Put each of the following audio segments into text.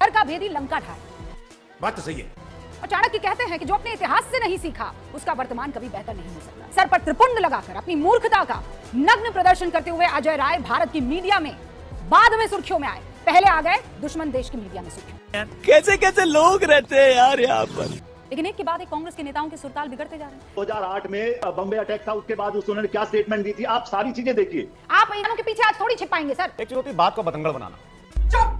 घर का भेदी लंका ढाए। बात तो सही है। और चाणक्य कहते हैं कि जो अपने इतिहास से नहीं सीखा उसका वर्तमान कभी बेहतर नहीं हो सकता। सर पर त्रिपुंड लगाकर अपनी मूर्खता का नग्न प्रदर्शन करते हुए अजय राय भारत की मीडिया में बाद में सुर्खियों में आए, पहले आ गए दुश्मन देश की मीडिया में सुर्खियों। कैसे कैसे लोग रहते हैं यार यहाँ पर। लेकिन एक के बाद एक कांग्रेस के नेताओं के सुरताल बिगड़ते जा रहे हैं। 2008 में बम्बे अटैक था, उसके बाद उन्होंने क्या स्टेटमेंट दी थी, आप सारी चीजें देखिए। आप इन्हों के पीछे आज थोड़ी छिपाएंगे सर। एक चीज होती है बात को बतंगड़ बनाना। चुप,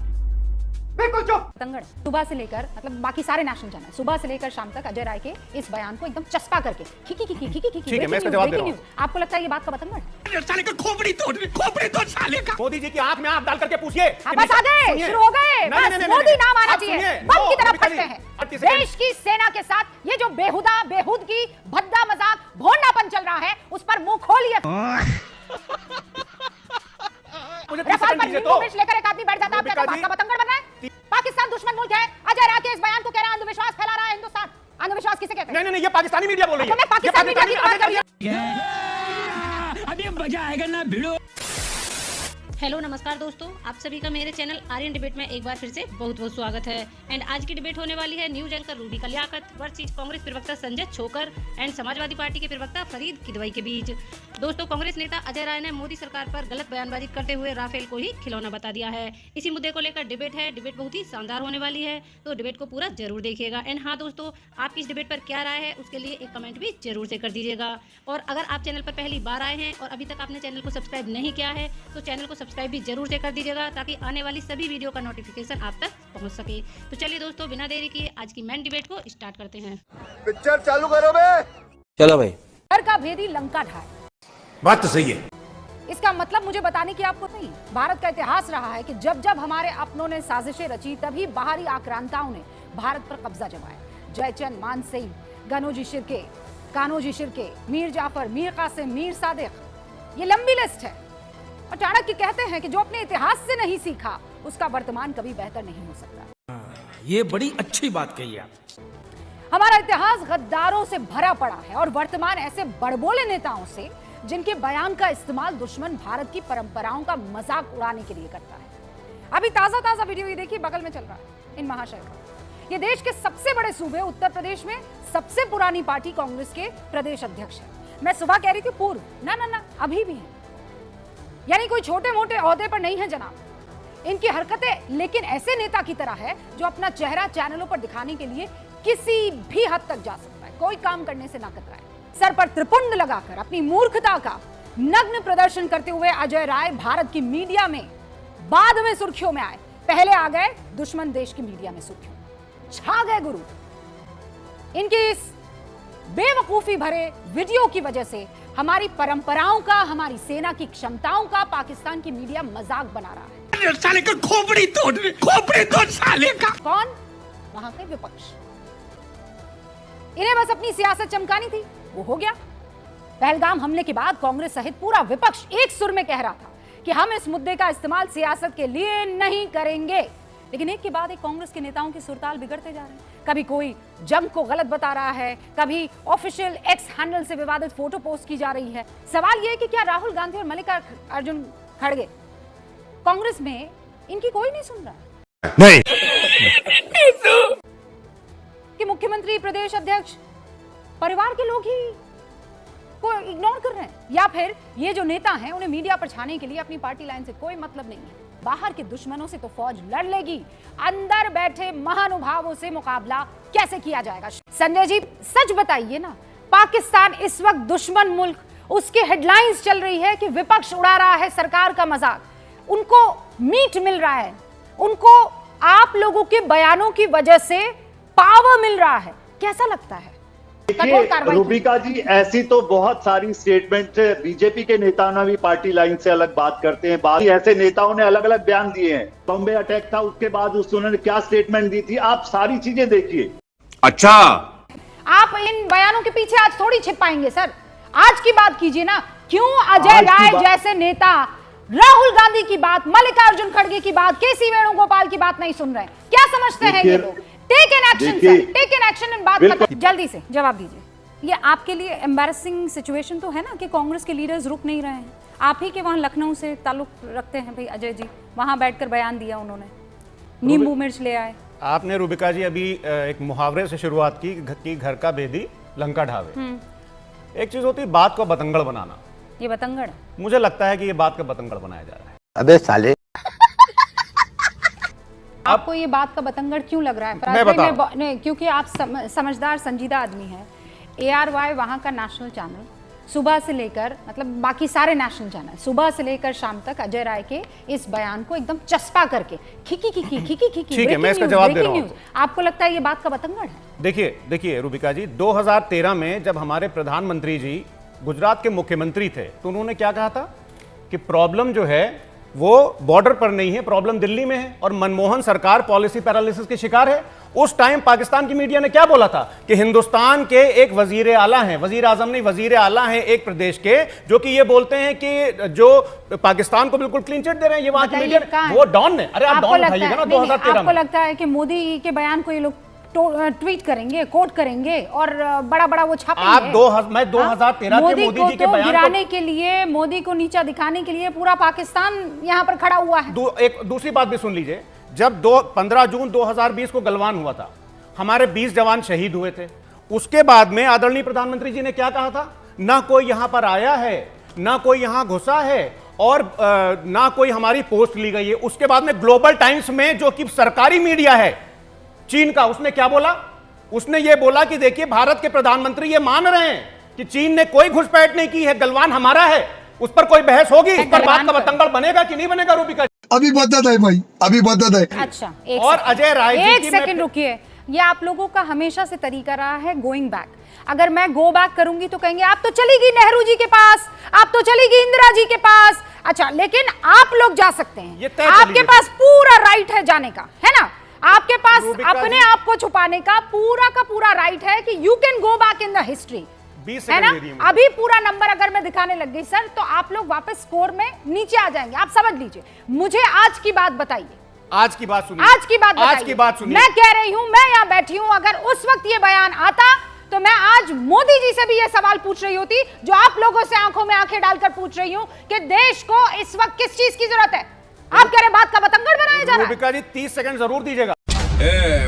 बिल्कुल चुप। बतंगड़ सुबह से लेकर मतलब बाकी सारे नेशनल चैनल सुबह से लेकर शाम तक अजय राय के इस बयान को एकदम चस्पा करके खिकी ठीक है, मैं इसका जवाब दे रहा हूं। आपको लगता है ये बात का बतंगड़ है? साले का खोपड़ी तोड़ साले का। मोदी जी की आंख में आंख डाल करके पूछिए। बस आ गए, शुरू हो गए। बस मोदी नाम आना चाहिए, बम की तरफ फटते हैं। देश की सेना के साथ ये जो बेहूद की भद्दा मजाक भोंडापन चल रहा है उस पर मुंह खोलिए। रफाल पर लेकर एक आदमी बैठ जाता है, आपका बात का बतंगड़ बन रहा है। पाकिस्तान दुश्मन मुल्क है, अजय राय के इस बयान को कह रहा है अंधविश्वास फैला रहा है हिंदुस्तान। अंधविश्वास किसे कहते हैं? नहीं, ये पाकिस्तानी मीडिया बोल रही है। मैं पाकिस्तानी मीडिया की बात कर रही हूं। अभी मजा आएगा ना भिड़ो। हेलो नमस्कार दोस्तों, आप सभी का मेरे चैनल आर्यन डिबेट में एक बार फिर से बहुत बहुत स्वागत है। एंड आज की डिबेट होने वाली है न्यूज एंकर रूबी का लियाकत वर्सेस कांग्रेस प्रवक्ता संजय छोकर एंड समाजवादी पार्टी के प्रवक्ता फरीद किदवई के बीच। दोस्तों, कांग्रेस नेता अजय राय ने मोदी सरकार पर गलत बयानबाजी करते हुए राफेल को ही खिलौना बता दिया है। इसी मुद्दे को लेकर डिबेट है। डिबेट बहुत ही शानदार होने वाली है, तो डिबेट को पूरा जरूर देखिएगा। एंड हाँ दोस्तों, आपकी इस डिबेट पर क्या राय है उसके लिए एक कमेंट भी जरूर से कर दीजिएगा। और अगर आप चैनल पर पहली बार आए हैं और अभी तक आपने चैनल को सब्सक्राइब नहीं किया है तो चैनल को सब्सक्राइब भी जरूर से कर दीजिएगा ताकि आने वाली सभी वीडियो का नोटिफिकेशन आप तक पहुंच सके। तो चलिए दोस्तों, बिना देरी किए आज की मेन डिबेट को स्टार्ट करते हैं। पिक्चर चालू करो बे। चलो भाई। घर का भेदी लंका ढाए। बात तो सही है। इसका मतलब मुझे बताने की आपको नहीं। भारत का इतिहास रहा है कि जब जब हमारे अपनों ने साजिशें रची तभी बाहरी आक्रांताओं ने भारत पर कब्जा जमाया। जयचंद, मान सिंह, कान्होजी शिर्के, मीर जाफर, मीर कासिम, मीर सादिक, ये लंबी लिस्ट है। और चाणक्य कहते हैं कि जो अपने इतिहास से नहीं सीखा उसका वर्तमान कभी बेहतर नहीं हो सकता। ये बड़ी अच्छी बात कही आप। हमारा इतिहास गद्दारों से भरा पड़ा है और वर्तमान ऐसे बड़बोले नेताओं से जिनके बयान का इस्तेमाल दुश्मन भारत की परंपराओं का मजाक उड़ाने के लिए करता है। अभी ताजा वीडियो ये देखिए, बगल में चल रहा है इन महाशय का। ये देश के सबसे बड़े सूबे उत्तर प्रदेश में सबसे पुरानी पार्टी कांग्रेस के प्रदेश अध्यक्ष है। मैं सुबह कह रही थी पूर्व, ना अभी भी है, यानी कोई छोटे मोटे ओहदे पर नहीं है जनाब। इनकी हरकतें लेकिन ऐसे नेता की तरह है जो अपना चेहरा चैनलों पर दिखाने के लिए किसी भी हद तक जा सकता है, कोई काम करने से ना कतराए। सर पर त्रिपुंड लगाकर अपनी मूर्खता का नग्न प्रदर्शन करते हुए अजय राय भारत की मीडिया में बाद में सुर्खियों में आए, पहले आ गए दुश्मन देश की मीडिया में सुर्खियों। छा गए गुरु। इनकी इस बेवकूफी भरे वीडियो की वजह से हमारी परंपराओं का, हमारी सेना की क्षमताओं का पाकिस्तान की मीडिया मजाक बना रहा है। साले का खोपड़ी तोड़ साले का। कौन? वहां के विपक्ष। इन्हें बस अपनी सियासत चमकानी थी, वो हो गया। पहलगाम हमले के बाद कांग्रेस सहित पूरा विपक्ष एक सुर में कह रहा था कि हम इस मुद्दे का इस्तेमाल सियासत के लिए नहीं करेंगे। लेकिन एक के बाद एक कांग्रेस के नेताओं के सुरताल बिगड़ते जा रहे हैं। कभी कोई जंग को गलत बता रहा है, कभी ऑफिशियल एक्स हैंडल से विवादित फोटो पोस्ट की जा रही है। सवाल यह है कि क्या राहुल गांधी और मल्लिकार्जुन खड़गे कांग्रेस में इनकी कोई नहीं सुन रहा है? नहीं। कि मुख्यमंत्री, प्रदेश अध्यक्ष, परिवार के लोग ही को इग्नोर कर रहे हैं, या फिर ये जो नेता हैं उन्हें मीडिया पर छाने के लिए अपनी पार्टी लाइन से कोई मतलब नहीं है। बाहर के दुश्मनों से तो फौज लड़ लेगी, अंदर बैठे महानुभावों से मुकाबला कैसे किया जाएगा? संजय जी सच बताइए ना, पाकिस्तान इस वक्त दुश्मन मुल्क, उसकी हेडलाइंस चल रही है कि विपक्ष उड़ा रहा है सरकार का मजाक, उनको मीट मिल रहा है, उनको आप लोगों के बयानों की वजह से पावर मिल रहा है। कैसा लगता है? रूबिका जी, ऐसी तो बहुत सारी स्टेटमेंट बीजेपी के नेताओं ने भी पार्टी लाइन से अलग बात करते हैं। बाकी ऐसे नेताओं ने अलग अलग बयान दिए हैं। बम्बे अटैक था, उसके बाद उन्होंने क्या स्टेटमेंट दी थी, आप सारी चीजें देखिए। अच्छा, आप इन बयानों के पीछे आज थोड़ी छिपाएंगे सर, आज की बात कीजिए ना। क्यों अजय राय जैसे नेता राहुल गांधी की बात, मल्लिकार्जुन खड़गे की बात, केसी वेणुगोपाल की बात नहीं सुन रहे? क्या समझते हैं ये लोग? Take an action sir, take an action इन बात खत्म। जल्दी से जवाब दीजिए। ये आपके लिए एम्बैरेसिंग सिचुएशन तो है ना कि कांग्रेस के लीडर्स रुक नहीं रहे हैं। आप ही के वहां लखनऊ से ताल्लुक रखते हैं भाई अजय जी, वहां बैठकर बयान दिया उन्होंने। नींबू मिर्च ले आए। आपने रूबिका जी अभी एक मुहावरे से शुरुआत की घर का बेदी लंका ढावे। एक चीज होती है बात को बतंगड़ बनाना, ये बतंगड़, मुझे लगता है कि ये बात का बतंगड़ बनाया जा रहा है। अबे साले, आपको ये बात का बतंगड़ क्यों लग रहा है? मैं बताऊं। नहीं, क्योंकि आप समझदार संजीदा आदमी हैं। ARY वहाँ का नेशनल चैनल सुबह से लेकर, मतलब बाकी सारे नेशनल चैनल सुबह से लेकर शाम तक अजय राय के इस बयान को एकदम चस्पा करके खिकी ठीक है, मैं इसका जवाब दे रहा हूं। आपको लगता है ये बात का बतंगड़ है? देखिए रूबिका जी, 2013 में जब हमारे प्रधानमंत्री जी गुजरात के मुख्यमंत्री थे तो उन्होंने क्या कहा था कि प्रॉब्लम जो है वो बॉर्डर पर नहीं है, प्रॉब्लम दिल्ली में है और मनमोहन सरकार पॉलिसी पैरालिसिस के शिकार है। उस टाइम पाकिस्तान की मीडिया ने क्या बोला था कि हिंदुस्तान के एक वजीर आला हैं, वजीर आजम नहीं, वजीर आला हैं एक प्रदेश के, जो कि ये बोलते हैं कि जो पाकिस्तान को बिल्कुल क्लीन चिट दे रहे हैं। ये वहां की मीडिया, वो डॉन ने, अरे आप डॉन उठाइएगा ना 2013 में। आपको लगता है कि मोदी के बयान को ये लोग ट्वीट करेंगे, कोट करेंगे और बड़ा बड़ा वो छापेंगे? मैं 2013 के मोदी जी के बयान को गिराने के लिए, मोदी को नीचा दिखाने के लिए पूरा पाकिस्तान यहाँ पर खड़ा हुआ है। एक दूसरी बात भी सुन लीजिए, जब 15 जून 2020 को गलवान हुआ था, हमारे 20 जवान शहीद हुए थे। उसके बाद में आदरणीय प्रधानमंत्री जी ने क्या कहा था? ना कोई यहां पर आया है, ना कोई यहां घुसा है और ना कोई हमारी पोस्ट ली गई है। उसके बाद में ग्लोबल टाइम्स में, जो कि सरकारी मीडिया है चीन का, उसने क्या बोला? उसने ये बोला कि देखिए भारत के प्रधानमंत्री ये मान रहे हैं कि चीन ने कोई घुसपैठ नहीं की है, गलवान हमारा है। उस पर कोई बहस होगी, इस पर बात का बतंगड़ बनेगा कि नहीं बनेगा रूबिका? अभी बता है भाई, अभी बता है। अच्छा, और अजय राय जी एक सेकंड रुकिए। ये आप लोगों का हमेशा से तरीका रहा है गोइंग बैक। अगर मैं गो बैक करूंगी तो कहेंगे आप तो चली गई नेहरू जी के पास, आप तो चली गई इंदिरा जी के पास। अच्छा, लेकिन आप लोग जा सकते हैं, आपके पास पूरा राइट है जाने का, है ना? आपके पास अपने आप को छुपाने का पूरा राइट है कि you can go back in the history, है ना? अभी पूरा नंबर अगर मैं दिखाने लग गई सर, तो आप लोग वापस स्कोर में नीचे आ जाएंगे। आप समझ लीजिए। मुझे आज की बात बताइए, आज की बात सुनिए, आज की बात बताइए। मैं कह रही हूं, मैं यहां बैठी हूं, अगर उस वक्त ये बयान आता तो मैं आज मोदी जी से भी ये सवाल पूछ रही होती जो आप लोगों से आंखों में आंखें डालकर पूछ रही हूं कि देश को इस वक्त किस चीज की जरूरत है। आप कह रहे बात का बतंगड़ बनाया जा रहा है। रूबिका जी 30 सेकंड जरूर दीजिएगा।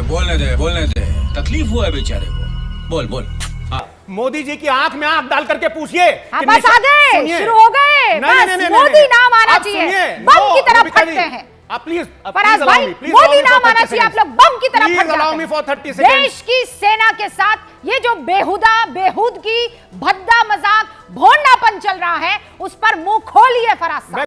बोलने दे, तकलीफ हुआ है बेचारे को, बोल। मोदी जी की आंख में आंख डाल करके पूछिए। बस आ गए, शुरू हो गए, बस मोदी नाम आना चाहिए, बम की तरफ फटते हैं। प्लीज फराज भाई, मोदी नाम आना चाहिए, आप लोग बम की तरफ फट जाते हैं। देश की सेना के साथ ये जो बेहूदगी, भद्दा मजाक, भोंडापन चल रहा है, उस पर मुंह खोलिए फराज साहब।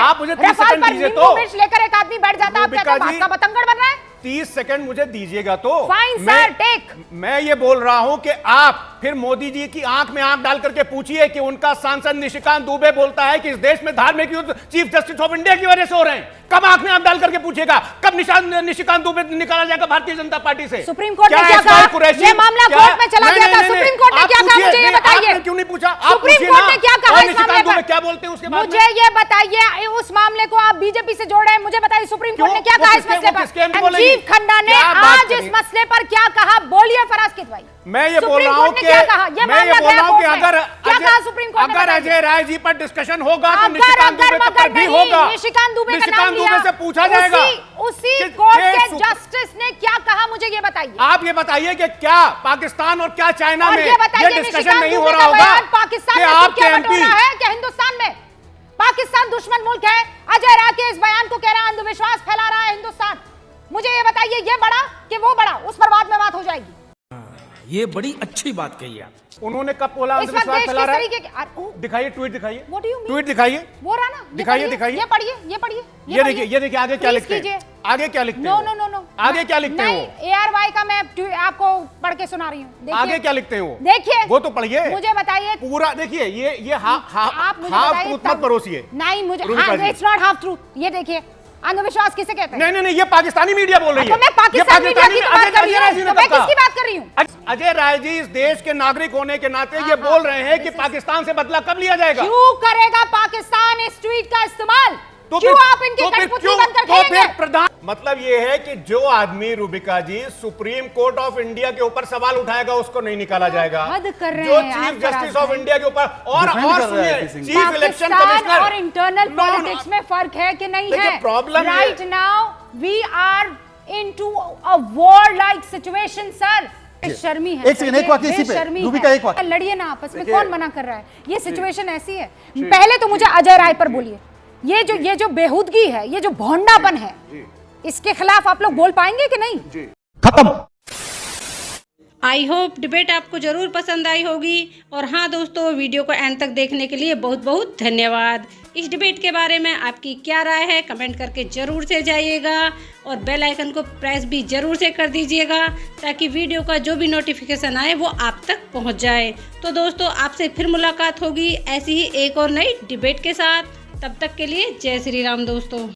आप मुझे 30 सेकंड दीजिए तो। मिर्च लेकर एक आदमी बैठ जाता है, आप कहते हैं बात का बतंगड़ बन रहा है। 30 सेकंड मुझे दीजिएगा तो। Fine sir, take. मैं ये बोल रहा हूं कि आप फिर मोदी जी की आंख में आंख डाल करके पूछिए कि उनका सांसद निशिकांत दुबे बोलता है कि इस देश में धार्मिक युद्ध चीफ जस्टिस ऑफ इंडिया की वजह से हो रहे हैं। कब आंख में आंख डाल करके पूछेगा? कब निशिकांत दुबे निकाला जाएगा भारतीय जनता पार्टी से? सुप्रीम कोर्ट ने क्या कहा? ये मामला कोर्ट में चला गया था, सुप्रीम कोर्ट ने क्या कहा मुझे ये बताइए। क्यों नहीं पूछा? सुप्रीम कोर्ट ने क्या कहा इस मामले पर? क्या बोलते हैं उसके बाद? मुझे ये बताइए, उस मामले को आप बीजेपी से जोड़ रहे हैं, मुझे बताइए सुप्रीम कोर्ट ने क्या कहा इस मसले पर? संजीव खन्ना ने आज इस मसले पर क्या कहा? बोलिए फराज किद भाई। मैं ये बोल रहा हूं कि अगर अजय राय जी पर डिस्कशन होगा तो निशिकांत दुबे पर भी होगा। निशिकांत दुबे से पूछा जाएगा। उसी कोर्ट के जस्टिस ने क्या कहा मुझे ये बताइए। आप ये बताइए कि क्या पाकिस्तान और क्या चाइना में ये डिस्कशन नहीं हो रहा होगा? पाकिस्तान में क्या बटोरा है क्या हिंदुस्तान में? पाकिस्तान दुश्मन मुल्क है। अजय राय के इस बयान को कह रहा है अंधविश्वास फैला रहा है हिंदुस्तान। मुझे ये बताइए, ये बड़ा कि वो बड़ा, उस पर बाद में बात हो जाएगी। ये बड़ी अच्छी बात कही आप। उन्होंने कब बोला अंधविश्वास फैला रहा है? दिखाइए, ट्वीट दिखाइए, ट्वीट दिखाइए, वो रहा ना, दिखाइए। ये पढ़िए, ये देखिए आगे क्या लिखते हैं। आगे क्या लिखते हैं? नो, आगे क्या लिखते हैं? ARY का मैं आपको पढ़ के सुना रही हूँ। आगे क्या लिखते हैं वो? देखिए, वो तो पढ़िए, मुझे बताइए पूरा। देखिए ये हाफ ट्रूथ मत परोसिए। नहीं, मुझे इट्स नॉट हाफ ट्रूथ। ये देखिए, अंधविश्वास किसे कहते हैं? नहीं, ये पाकिस्तानी मीडिया बोल रही है। तो मैं पाकिस्तानी मीडिया की तो बात कर रही हूं, तो मैं किसकी बात कर रही हूं? अजय राय जी इस देश के नागरिक होने के नाते ये बोल रहे हैं कि पाकिस्तान से बदला कब लिया जाएगा? क्यों करेगा पाकिस्तान इस ट्वीट का इस्तेमाल? क्यों आप इनकी कठपुतली बनकर खेलेंगे? मतलब ये है कि जो आदमी रूबिका जी सुप्रीम कोर्ट ऑफ इंडिया के ऊपर सवाल उठाएगा उसको नहीं निकाला जाएगा। हद कर रहे जो हैं चीफ आप जस्टिस ऑफ फराज इंडिया के ऊपर और सुनिए, चीफ इलेक्शन पाकिस्तान कमिश्नर और इंटरनल पॉलिटिक्स में फर्क है कि नहीं देखिए, है? प्रॉब्लम ये- right now we are into a war like situation sir. बेशर्मी है, एक सेकंड, एक वाक्य इसी पे, बेशर्मी रूबिका, है। एक वाक्य। लड़िए ना आपस में, कौन मना कर रहा है? ये सिचुएशन ऐसी है। पहले तो मुझे अजय राय पर बोलिए, ये जो बेहूदगी है, ये जो भोंडापन है, इसके खिलाफ आप लोग बोल पाएंगे कि नहीं? खत्म। आई होप डिबेट आपको जरूर पसंद आई होगी। और हाँ दोस्तों, वीडियो को एंड तक देखने के लिए बहुत बहुत धन्यवाद। इस डिबेट के बारे में आपकी क्या राय है कमेंट करके ज़रूर से जाइएगा और बेल आइकन को प्रेस भी ज़रूर से कर दीजिएगा ताकि वीडियो का जो भी नोटिफिकेशन आए वो आप तक पहुंच जाए। तो दोस्तों, आपसे फिर मुलाकात होगी ऐसी ही एक और नई डिबेट के साथ। तब तक के लिए जय श्री राम दोस्तों।